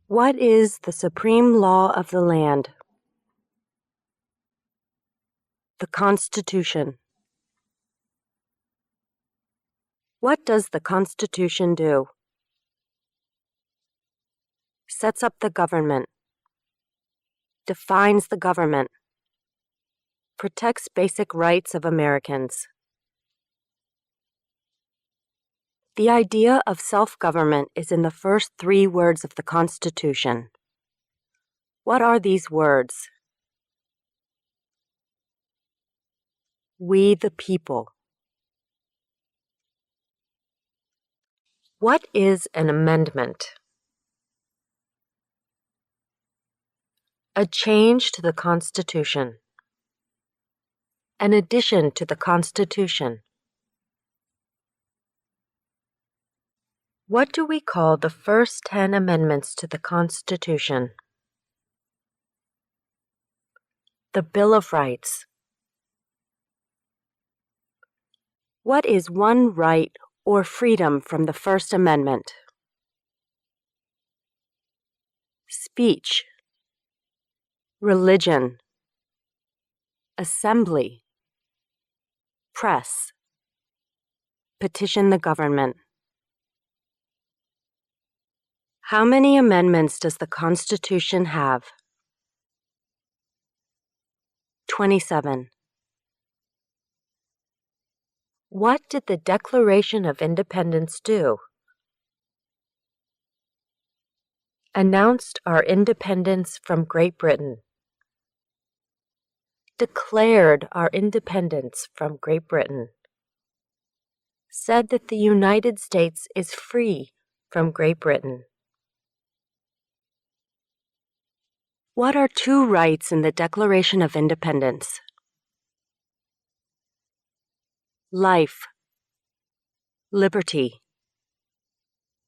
What is the supreme law of the land? The Constitution. What does the Constitution do? Sets up the government. Defines the government. Protects basic rights of Americans. The idea of self-government is in the first 3 words of the Constitution. What are these words? We the people. What is an amendment? A change to the Constitution. An addition to the Constitution. What do we call the first 10 amendments to the Constitution? The Bill of Rights. What is one right or freedom from the First Amendment? Speech. Religion. Assembly. Press. Petition the government. How many amendments does the Constitution have? 27. What did the Declaration of Independence do? Announced our independence from Great Britain. Declared our independence from Great Britain. Said that the United States is free from Great Britain. What are 2 rights in the Declaration of Independence? Life. Liberty.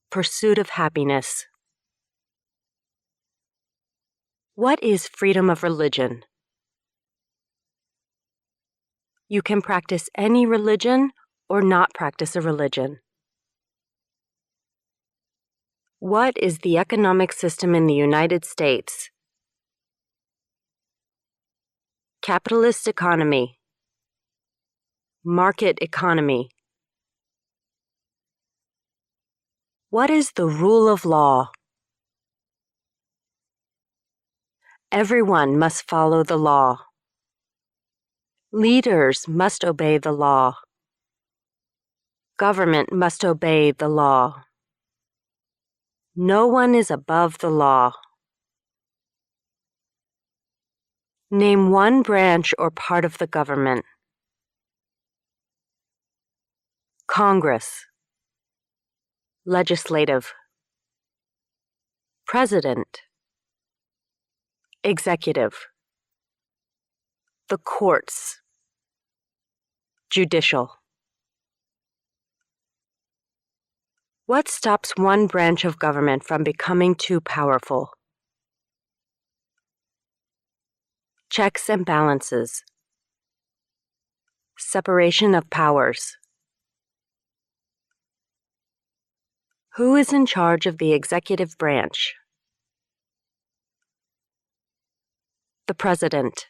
Pursuit of happiness. What is freedom of religion? You can practice any religion or not practice a religion. What is the economic system in the United States? Capitalist economy. Market economy. What is the rule of law? Everyone must follow the law. Leaders must obey the law. Government must obey the law. No one is above the law. Name one branch or part of the government. Congress. Legislative. President. Executive. The courts. Judicial. What stops one branch of government from becoming too powerful? Checks and balances. Separation of powers. Who is in charge of the executive branch? The President.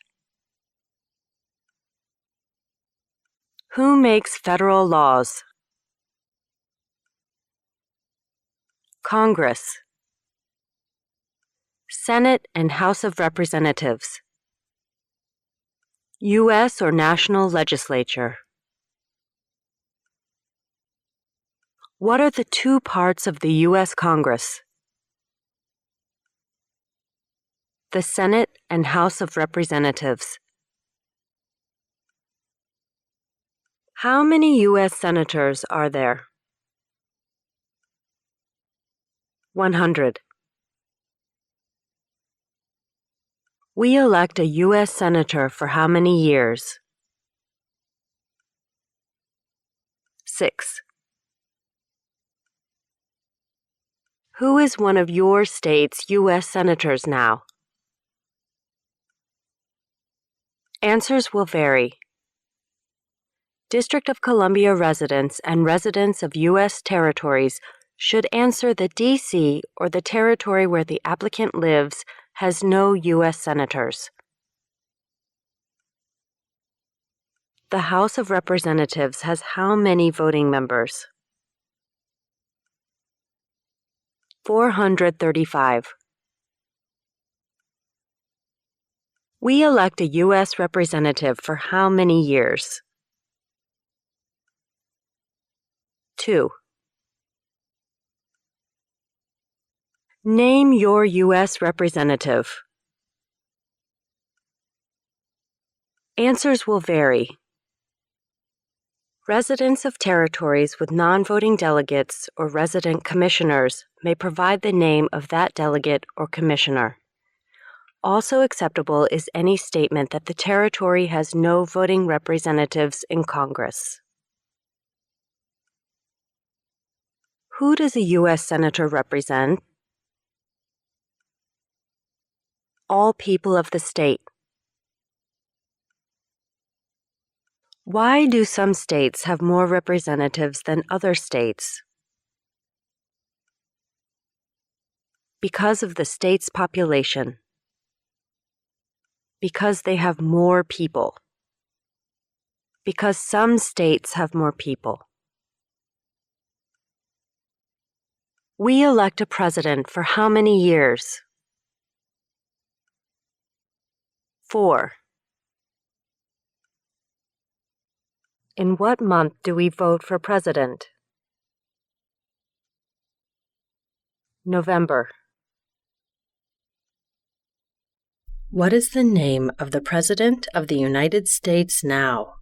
Who makes federal laws? Congress. Senate and House of Representatives. U.S. or national legislature. What are the 2 parts of the U.S. Congress? The Senate and House of Representatives. How many U.S. senators are there? 100. We elect a U.S. senator for how many years? 6. Who is one of your state's U.S. senators now? Answers will vary. District of Columbia residents and residents of U.S. territories should answer that D.C. or the territory where the applicant lives has no U.S. senators. The House of Representatives has how many voting members? 435. We elect a U.S. representative for how many years? 2. Name your U.S. representative. Answers will vary. Residents of territories with non-voting delegates or resident commissioners may provide the name of that delegate or commissioner. Also acceptable is any statement that the territory has no voting representatives in Congress. Who does a U.S. Senator represent? All people of the state. Why do some states have more representatives than other states? Because of the state's population. Because they have more people. Because some states have more people. We elect a president for how many years? 4. In what month do we vote for president? November. What is the name of the President of the United States now?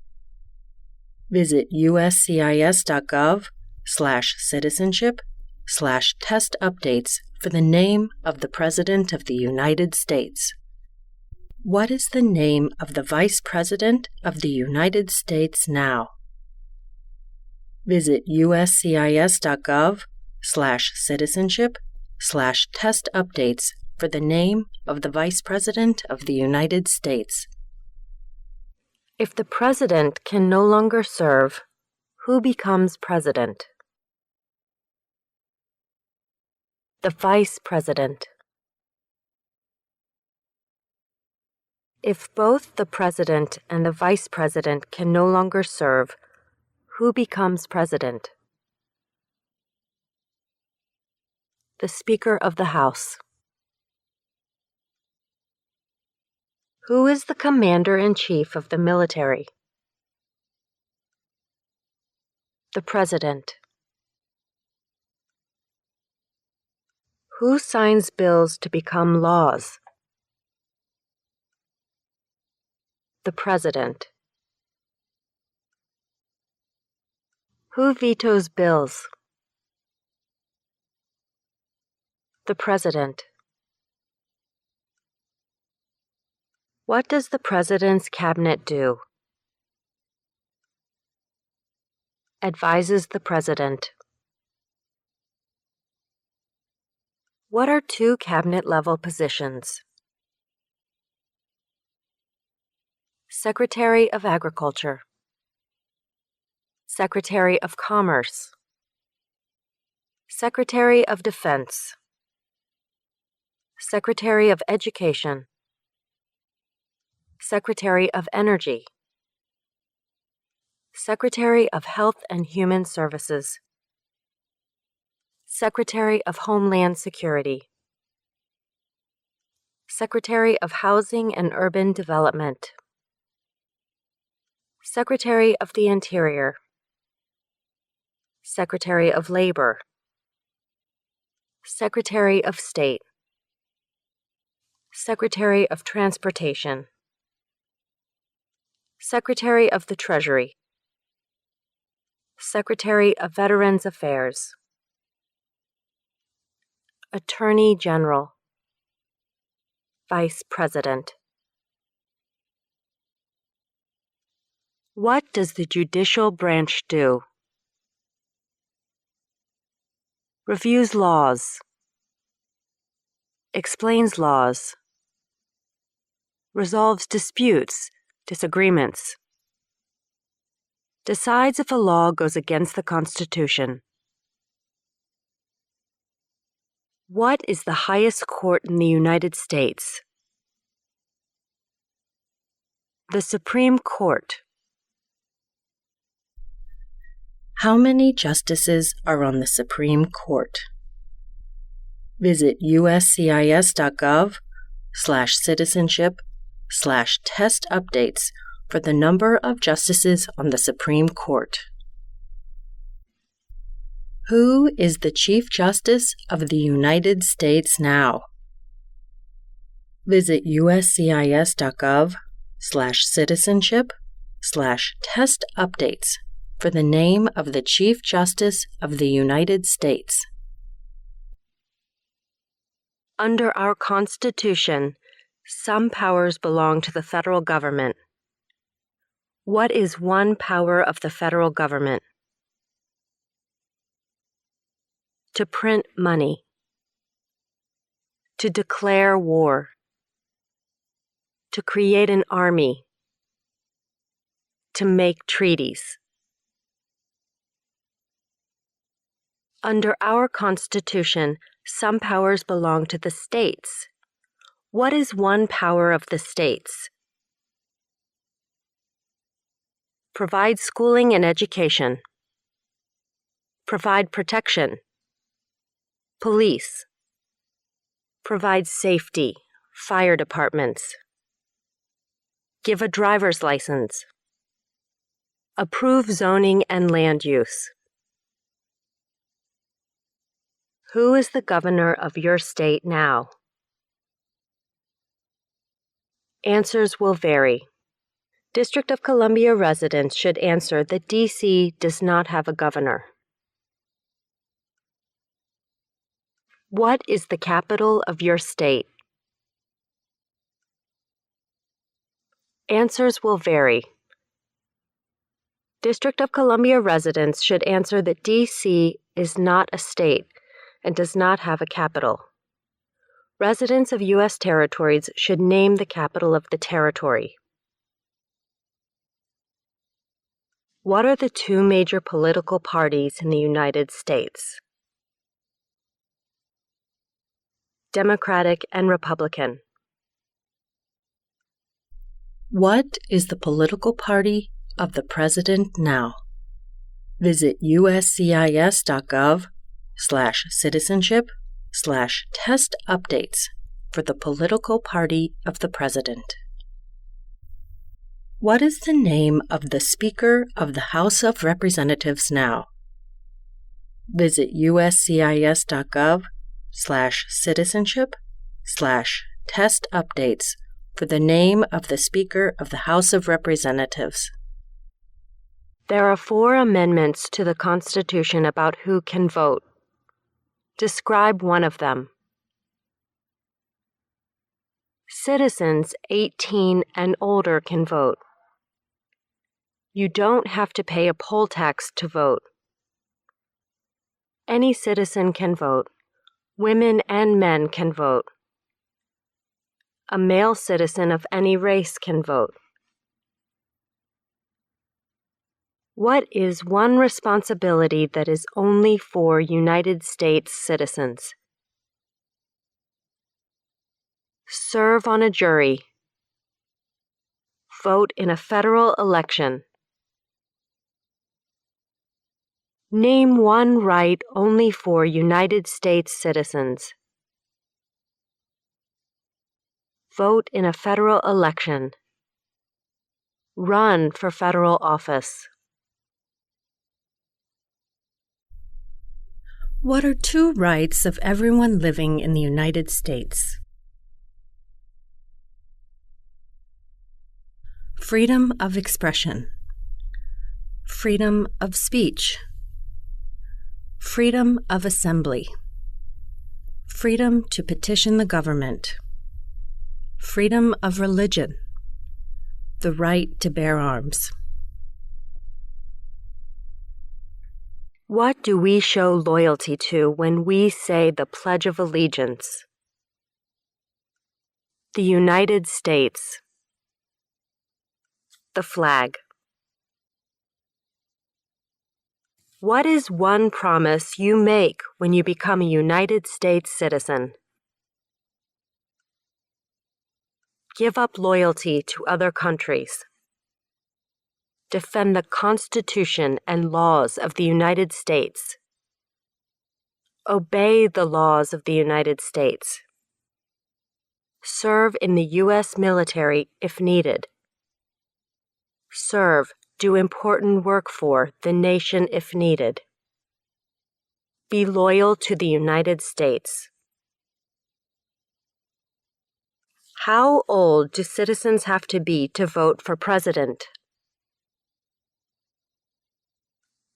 Visit uscis.gov/citizenship/test updates for the name of the President of the United States. What is the name of the Vice President of the United States now? Visit uscis.gov/citizenship/test updates for the name of the Vice President of the United States. If the President can no longer serve, who becomes President? The Vice President. If both the President and the Vice President can no longer serve, who becomes President? The Speaker of the House. Who is the Commander-in-Chief of the military? The President. Who signs bills to become laws? The President. Who vetoes bills? The President. What does the President's cabinet do? Advises the President. What are two cabinet-level positions? Secretary of Agriculture. Secretary of Commerce. Secretary of Defense. Secretary of Education. Secretary of Energy. Secretary of Health and Human Services. Secretary of Homeland Security. Secretary of Housing and Urban Development. Secretary of the Interior. Secretary of Labor. Secretary of State. Secretary of Transportation. Secretary of the Treasury. Secretary of Veterans Affairs. Attorney General. Vice President. What does the judicial branch do? Reviews laws. Explains laws. Resolves disputes, disagreements. Decides if a law goes against the Constitution. What is the highest court in the United States? The Supreme Court. How many justices are on the Supreme Court? Visit uscis.gov/citizenship/test updates for the number of justices on the Supreme Court. Who is the Chief Justice of the United States now? Visit uscis.gov/citizenship/test updates for the name of the Chief Justice of the United States. Under our Constitution, some powers belong to the federal government. What is one power of the federal government? To print money. To declare war. To create an army. To make treaties. Under our Constitution, some powers belong to the states. What is one power of the states? Provide schooling and education. Provide protection. Police. Provide safety, fire departments. Give a driver's license. Approve zoning and land use. Who is the governor of your state now? Answers will vary. District of Columbia residents should answer that D.C. does not have a governor. What is the capital of your state? Answers will vary. District of Columbia residents should answer that D.C. is not a state and does not have a capital. Residents of U.S. territories should name the capital of the territory. What are the two major political parties in the United States? Democratic and Republican. What is the political party of the president now? Visit uscis.gov/citizenship/test updates for the political party of the president. What is the name of the Speaker of the House of Representatives now? Visit uscis.gov/citizenship/test updates for the name of the Speaker of the House of Representatives. There are 4 amendments to the Constitution about who can vote. Describe one of them. Citizens 18 and older can vote. You don't have to pay a poll tax to vote. Any citizen can vote. Women and men can vote. A male citizen of any race can vote. What is one responsibility that is only for United States citizens? Serve on a jury. Vote in a federal election. Name one right only for United States citizens. Vote in a federal election. Run for federal office. What are 2 rights of everyone living in the United States? Freedom of expression. Freedom of speech. Freedom of assembly. Freedom to petition the government. Freedom of religion. The right to bear arms. What do we show loyalty to when we say the Pledge of Allegiance? The United States. The flag. What is one promise you make when you become a United States citizen? Give up loyalty to other countries. Defend the Constitution and laws of the United States. Obey the laws of the United States. Serve in the U.S. military if needed. Serve, do important work for the nation if needed. Be loyal to the United States. How old do citizens have to be to vote for president?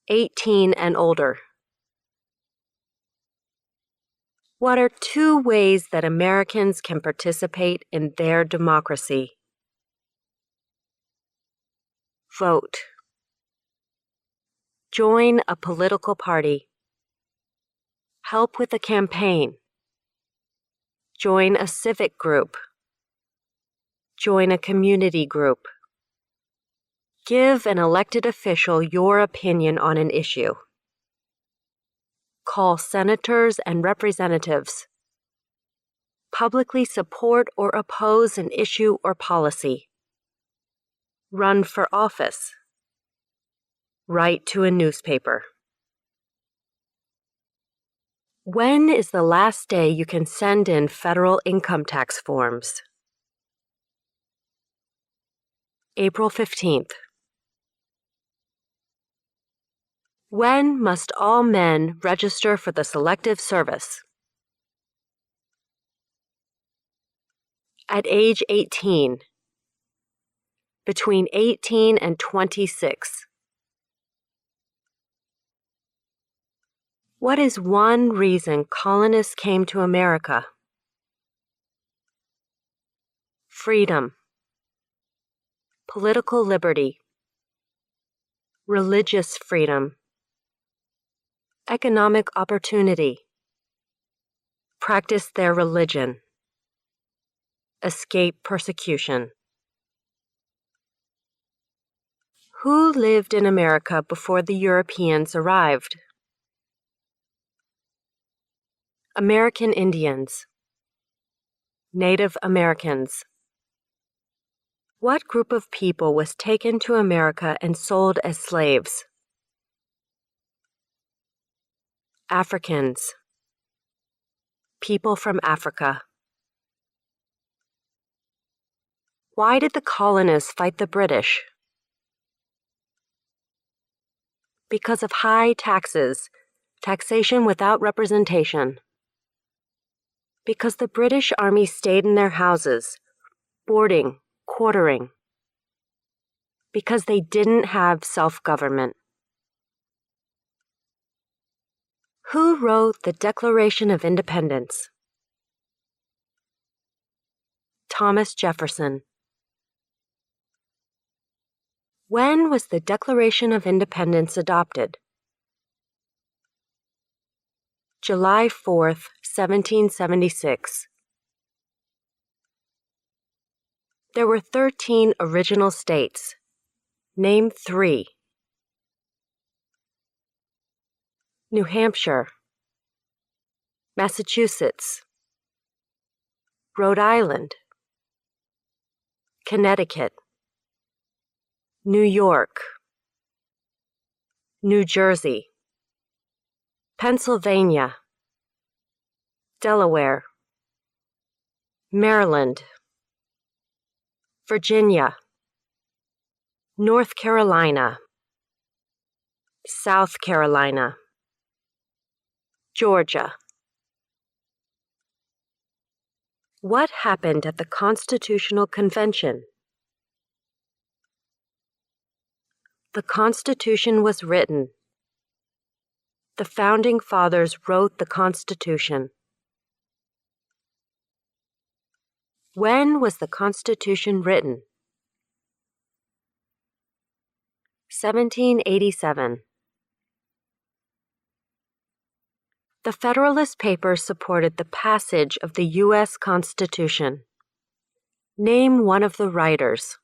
18 and older. What are 2 ways that Americans can participate in their democracy? Vote. Join a political party. Help with a campaign. Join a civic group. Join a community group. Give an elected official your opinion on an issue. Call senators and representatives. Publicly support or oppose an issue or policy. Run for office. Write to a newspaper. When is the last day you can send in federal income tax forms? April 15th. When must all men register for the Selective Service? At age 18. Between 18 and 26. What is one reason colonists came to America? Freedom. Political liberty. Religious freedom. Economic opportunity. Practice their religion. Escape persecution. Who lived in America before the Europeans arrived? American Indians. Native Americans. What group of people was taken to America and sold as slaves? Africans. People from Africa. Why did the colonists fight the British? Because of high taxes, taxation without representation. Because the British Army stayed in their houses, boarding, quartering. Because they didn't have self-government. Who wrote the Declaration of Independence? Thomas Jefferson. When was the Declaration of Independence adopted? July 4th, 1776. There were 13 original states. Name 3. New Hampshire. Massachusetts. Rhode Island. Connecticut. New York. New Jersey. Pennsylvania. Delaware. Maryland. Virginia. North Carolina. South Carolina. Georgia. What happened at the Constitutional Convention? The Constitution was written. The Founding Fathers wrote the Constitution. When was the Constitution written? 1787. The Federalist Papers supported the passage of the U.S. Constitution. Name one of the writers.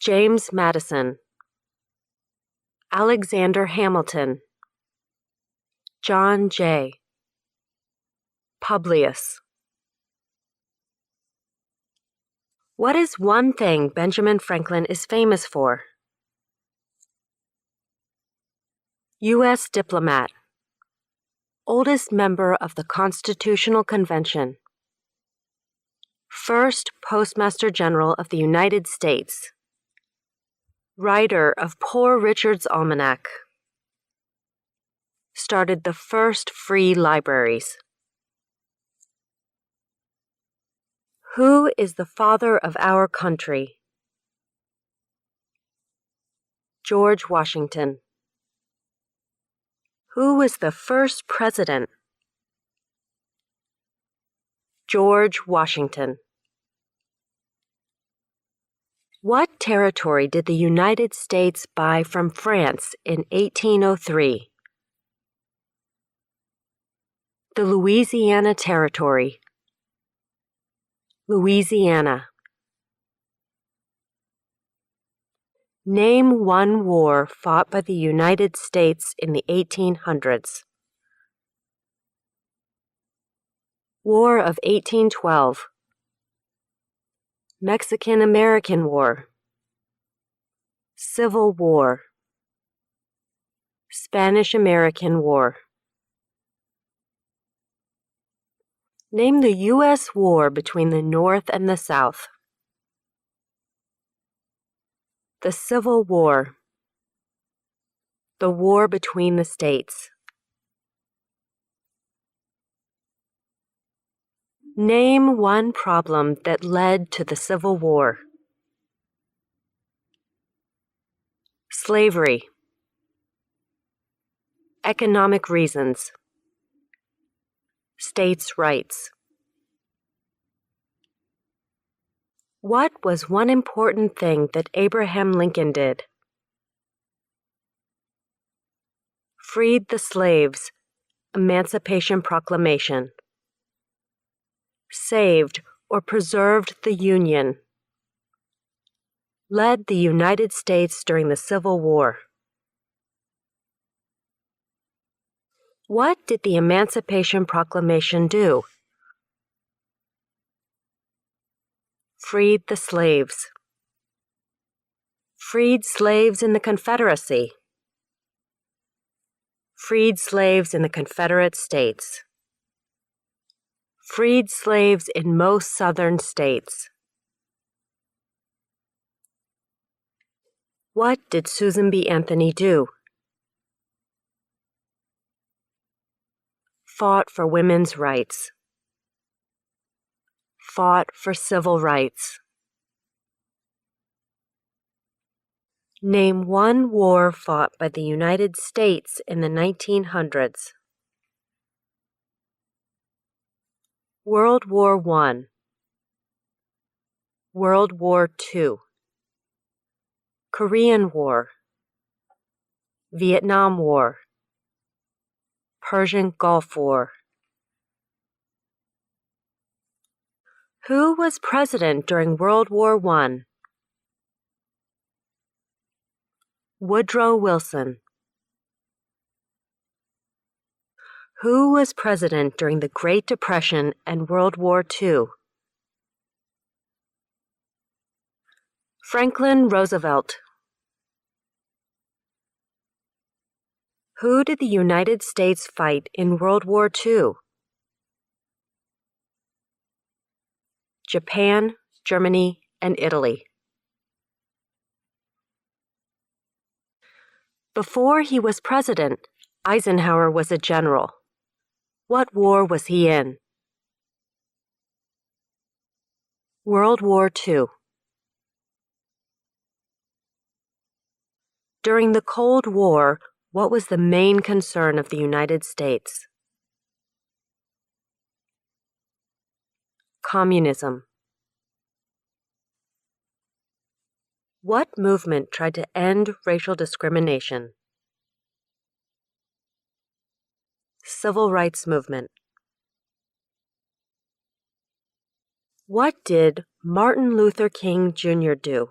James Madison. Alexander Hamilton, John Jay, Publius. What is one thing Benjamin Franklin is famous for? U.S. diplomat, oldest member of the Constitutional Convention, first Postmaster General of the United States, writer of Poor Richard's Almanac, started the first free libraries. Who is the father of our country? George Washington. Who was the first president? George Washington. What territory did the United States buy from France in 1803? The Louisiana Territory. Louisiana. Name one war fought by the United States in the 1800s. War of 1812. Mexican-American War. Civil War. Spanish-American War. Name the U.S. war between the North and the South. The Civil War. The war between the states. Name one problem that led to the Civil War. Slavery. Economic reasons. States' rights. What was one important thing that Abraham Lincoln did? Freed the slaves. Emancipation Proclamation. Saved or preserved the Union. Led the United States during the Civil War. What did the Emancipation Proclamation do? Freed the slaves. Freed slaves in the Confederacy. Freed slaves in the Confederate States. Freed slaves in most southern states. What did Susan B. Anthony do? Fought for women's rights. Fought for civil rights. Name one war fought by the United States in the 1900s. World War I. World War II. Korean War. Vietnam War. Persian Gulf War. Who was president during World War I? Woodrow Wilson. Who was president during the Great Depression and World War II? Franklin Roosevelt. Who did the United States fight in World War II? Japan, Germany, and Italy. Before he was president, Eisenhower was a general. What war was he in? World War II. During the Cold War, what was the main concern of the United States? Communism. What movement tried to end racial discrimination? Civil rights movement. What did Martin Luther King Jr. do?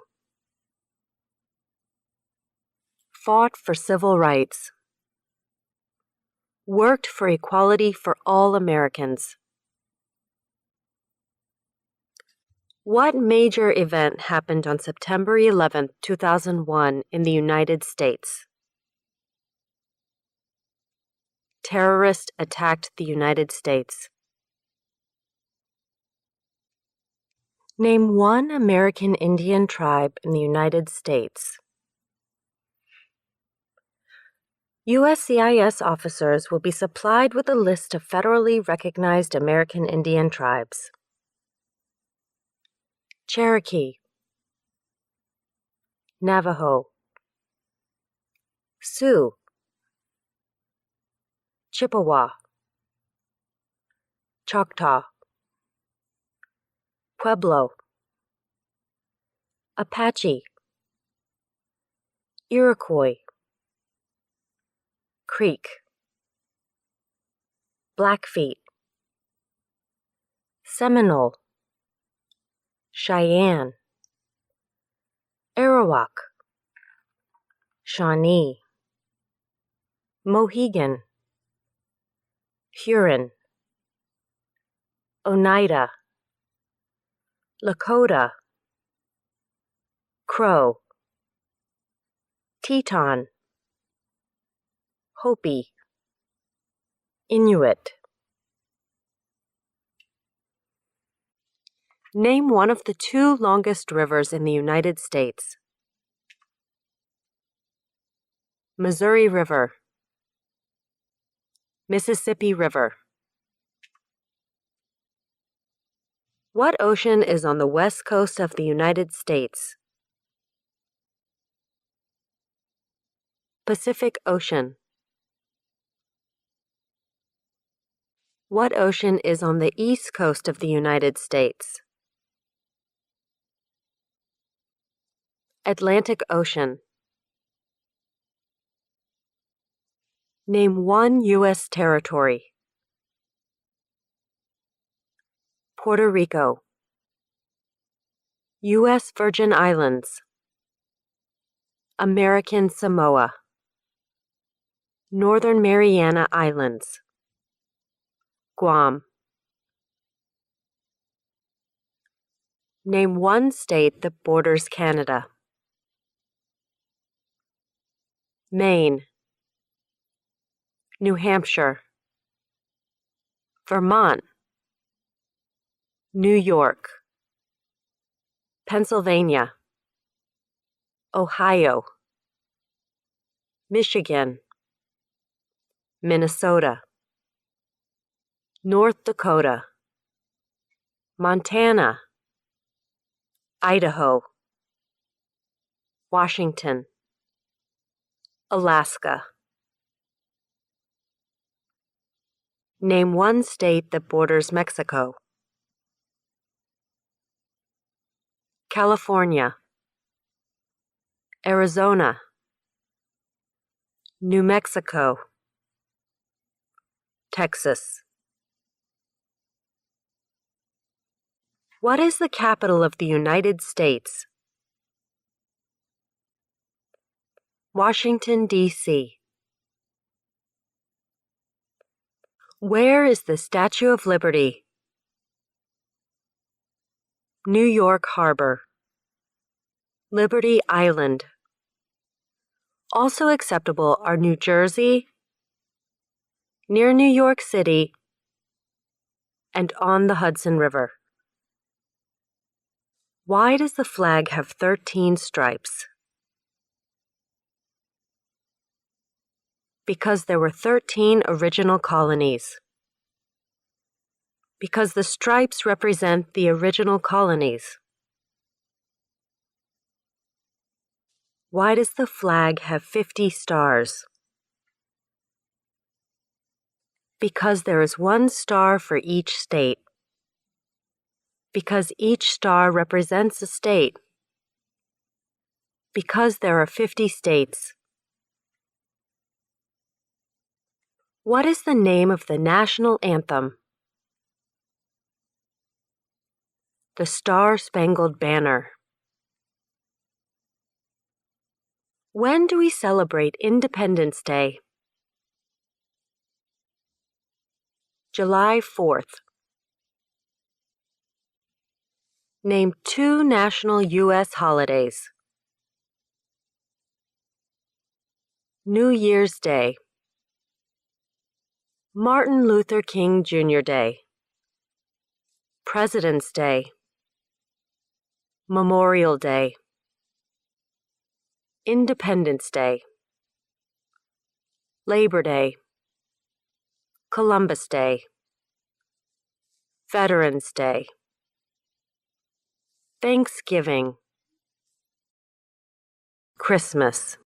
Fought for civil rights. Worked for equality for all Americans. What major event happened on September 11, 2001 in the United States? Terrorists attacked the United States. Name one American Indian tribe in the United States. USCIS officers will be supplied with a list of federally recognized American Indian tribes. Cherokee, Navajo, Sioux, Chippewa, Choctaw, Pueblo, Apache, Iroquois, Creek, Blackfeet, Seminole, Cheyenne, Arawak, Shawnee, Mohegan, Huron, Oneida, Lakota, Crow, Teton, Hopi, Inuit. Name one of the two longest rivers in the United States. Missouri River, Mississippi River. What ocean is on the west coast of the United States? Pacific Ocean. What ocean is on the east coast of the United States? Atlantic Ocean. Name one U.S. territory. Puerto Rico, U.S. Virgin Islands, American Samoa, Northern Mariana Islands, Guam. Name one state that borders Canada. Maine, New Hampshire, Vermont, New York, Pennsylvania, Ohio, Michigan, Minnesota, North Dakota, Montana, Idaho, Washington, Alaska. Name one state that borders Mexico. California, Arizona, New Mexico, Texas. What is the capital of the United States? Washington, D.C. Where is the Statue of Liberty? New York Harbor, Liberty Island. Also acceptable are New Jersey, near New York City, and on the Hudson River. Why does the flag have 13 stripes? Because there were 13 original colonies. Because the stripes represent the original colonies. Why does the flag have 50 stars? Because there is one star for each state. Because each star represents a state. Because there are 50 states. What is the name of the national anthem? The Star-Spangled Banner. When do we celebrate Independence Day? July 4th. Name 2 national U.S. holidays. New Year's Day, Martin Luther King Jr. Day, President's Day, Memorial Day, Independence Day, Labor Day, Columbus Day, Veterans Day, Thanksgiving, Christmas.